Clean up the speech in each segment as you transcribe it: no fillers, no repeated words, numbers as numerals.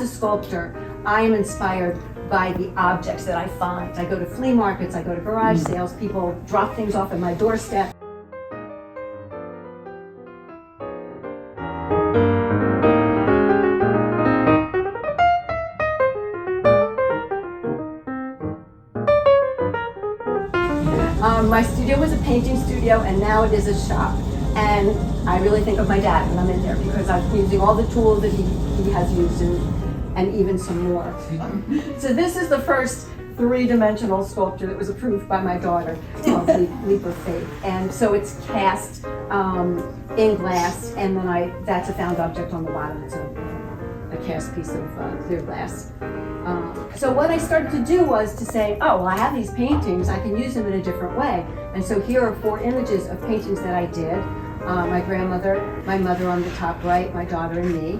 a sculptor, I am inspired by the objects that I find. I go to flea markets, I go to garage sales, people drop things off at my doorstep. My studio was a painting studio, and now it is a shop. And I really think of my dad when I'm in there, because I'm using all the tools that he has used and even some more. So this is the first three-dimensional sculpture that was approved by my daughter, called Leap of Faith. And so it's cast in glass, and then that's a found object on the bottom. It's a cast piece of clear glass. So what I started to do was to say, oh, well, I have these paintings, I can use them in a different way. And so here are 4 images of paintings that I did. My grandmother, my mother on the top right, my daughter and me.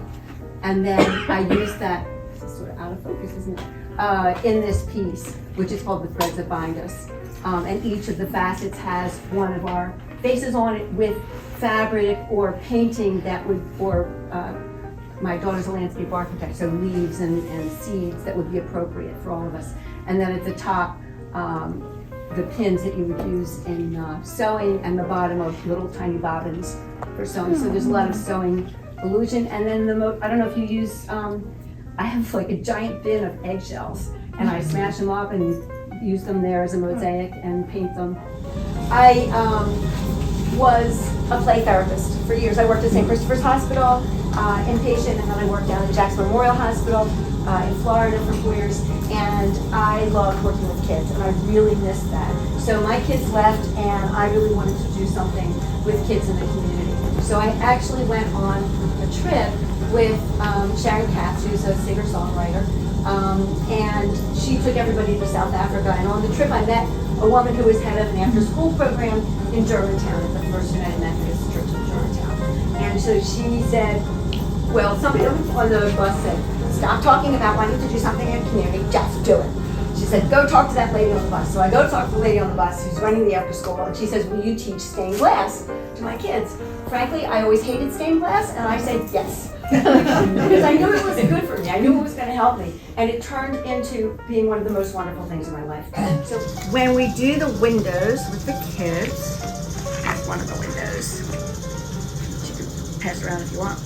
And then I used that, this is sort of out of focus, isn't it? In this piece, which is called The Threads That Bind Us. And each of the facets has one of our faces on it with fabric or painting that would, or my daughter's a landscape architect, so leaves and seeds that would be appropriate for all of us. And then at the top, the pins that you would use in sewing, and the bottom of little tiny bobbins for sewing. So there's a lot of sewing illusion. And then I don't know if you use, I have like a giant bin of eggshells, and I smash them up and use them there as a mosaic and paint them. I was a play therapist for years. I worked at St. Christopher's Hospital, inpatient, and then I worked down at Jackson Memorial Hospital in Florida for 4 years, and I loved working with kids, and I really missed that. So my kids left, and I really wanted to do something with kids in the community. So I actually went on a trip with Sharon Katz, who's a singer-songwriter, and she took everybody to South Africa, and on the trip I met a woman who was head of an after-school program in Germantown, at the First United Methodist Church in Germantown. And so she said, well, somebody on the bus said, stop talking about wanting to do something in the community, just do it. She said, go talk to that lady on the bus. So I go talk to the lady on the bus who's running the after school, and she says, will you teach stained glass to my kids? Frankly, I always hated stained glass, and I said yes. Because I knew it was good for me. I knew it was going to help me. And it turned into being one of the most wonderful things in my life. So when we do the windows with the kids, that's one of the windows. You can pass around if you want.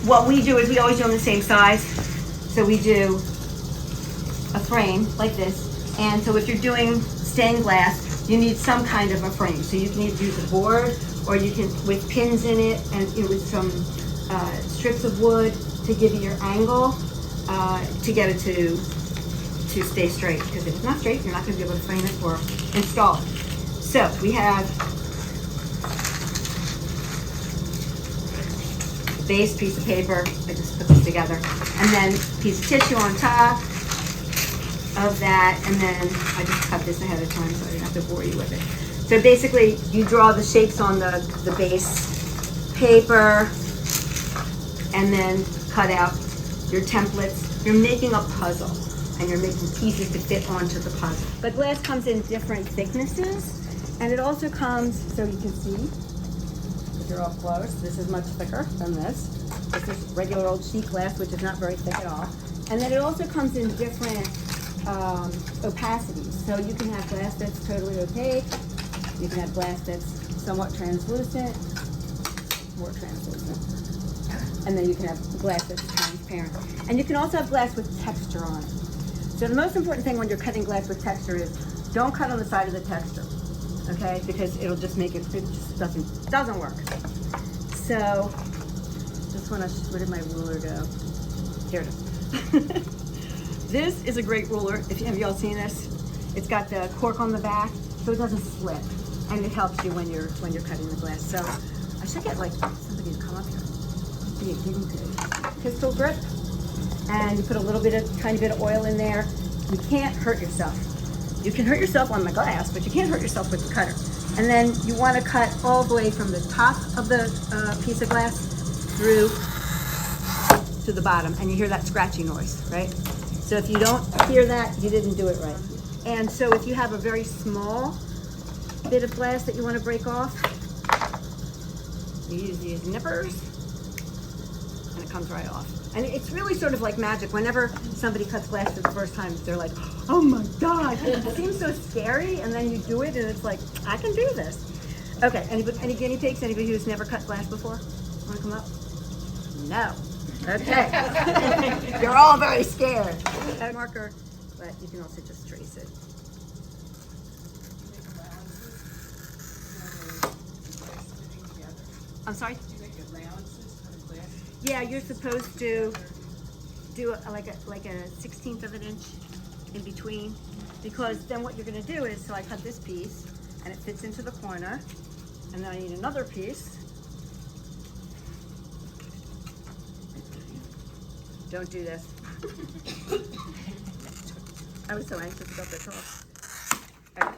What we do is we always do them the same size. So we do a frame like this. And so if you're doing stained glass, you need some kind of a frame. So you can either use a board, or you can, with pins in it, and with some strips of wood to give you your angle, to get it to stay straight. Because if it's not straight, you're not going to be able to frame it or install it. So we have the base piece of paper. I just put this together, and then a piece of tissue on top of that, and then I just cut this ahead of time so I didn't have to bore you with it. So basically, you draw the shapes on the base paper, and then cut out your templates. You're making a puzzle, and you're making pieces to fit onto the puzzle. But glass comes in different thicknesses, and it also comes, so you can see, if you're up close, this is much thicker than this. This is regular old sheet glass, which is not very thick at all. And then it also comes in different opacities. So you can have glass that's totally opaque. You can have glass that's somewhat translucent, more translucent. And then you can have glass that's transparent. And you can also have glass with texture on it. So the most important thing when you're cutting glass with texture is don't cut on the side of the texture, okay? Because it'll just make it just doesn't work. So just want to, where did my ruler go? Here it is. This is a great ruler. Have y'all seen this? It's got the cork on the back, so it doesn't slip, and it helps you when you're cutting the glass. So I should get like somebody to come up here. Be a guinea pig. Pistol grip, and you put a little bit of, tiny bit of oil in there. You can't hurt yourself. You can hurt yourself on the glass, but you can't hurt yourself with the cutter. And then you want to cut all the way from the top of the piece of glass through to the bottom, and you hear that scratchy noise, right? So if you don't hear that, you didn't do it right. And so if you have a very small bit of glass that you want to break off, you use these nippers and it comes right off. And it's really sort of like magic. Whenever somebody cuts glass for the first time, they're like, oh my God, it seems so scary. And then you do it and it's like, I can do this. Okay, any guinea pigs? Anybody who's never cut glass before? Wanna come up? No. Okay. You're all very scared. Marker, but you can also just trace it. I'm sorry? Yeah, you're supposed to do like a 1/16 of an inch in between, because then what you're going to do is, so I cut this piece and it fits into the corner, and then I need another piece. Don't do this. I was so anxious about this off. Okay.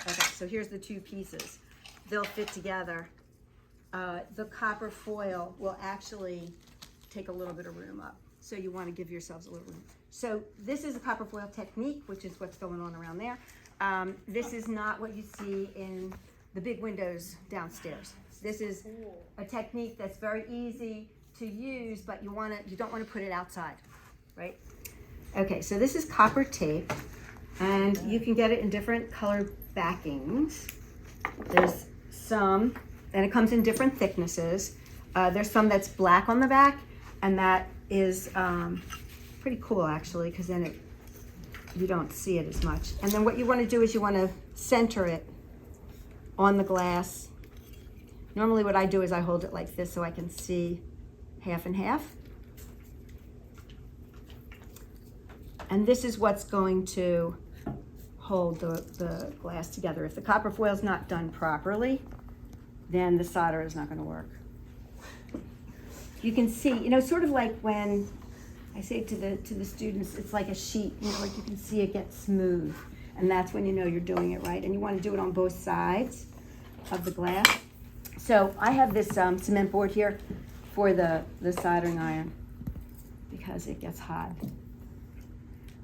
Okay, so here's the two pieces. They'll fit together. The copper foil will actually take a little bit of room up. So you want to give yourselves a little room. So this is a copper foil technique, which is what's going on around there. This is not what you see in the big windows downstairs. This is a technique that's very easy to use, but you don't want to put it outside, right? Okay, so this is copper tape, and you can get it in different color backings. There's some, and it comes in different thicknesses. There's some that's black on the back, and that is pretty cool actually, because then you don't see it as much. And then what you want to do is you want to center it on the glass. Normally what I do is I hold it like this so I can see half and half. And this is what's going to hold the glass together. If the copper foil is not done properly, then the solder is not going to work. You can see, sort of like when I say to the students, it's like a sheet, like you can see it get smooth, and that's when you know you're doing it right. And you want to do it on both sides of the glass. So I have this cement board here for the soldering iron because it gets hot.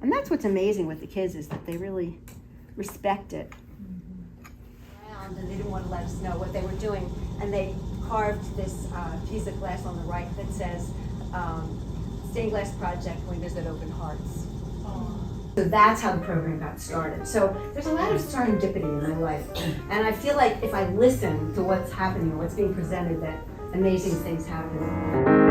And that's what's amazing with the kids, is that they really respect it. And they didn't want to let us know what they were doing, and they carved this piece of glass on the right that says stained glass project, windows that open hearts. So that's how the program got started. So there's a lot of serendipity in my life, and I feel like if I listen to what's happening or what's being presented, that amazing things happen.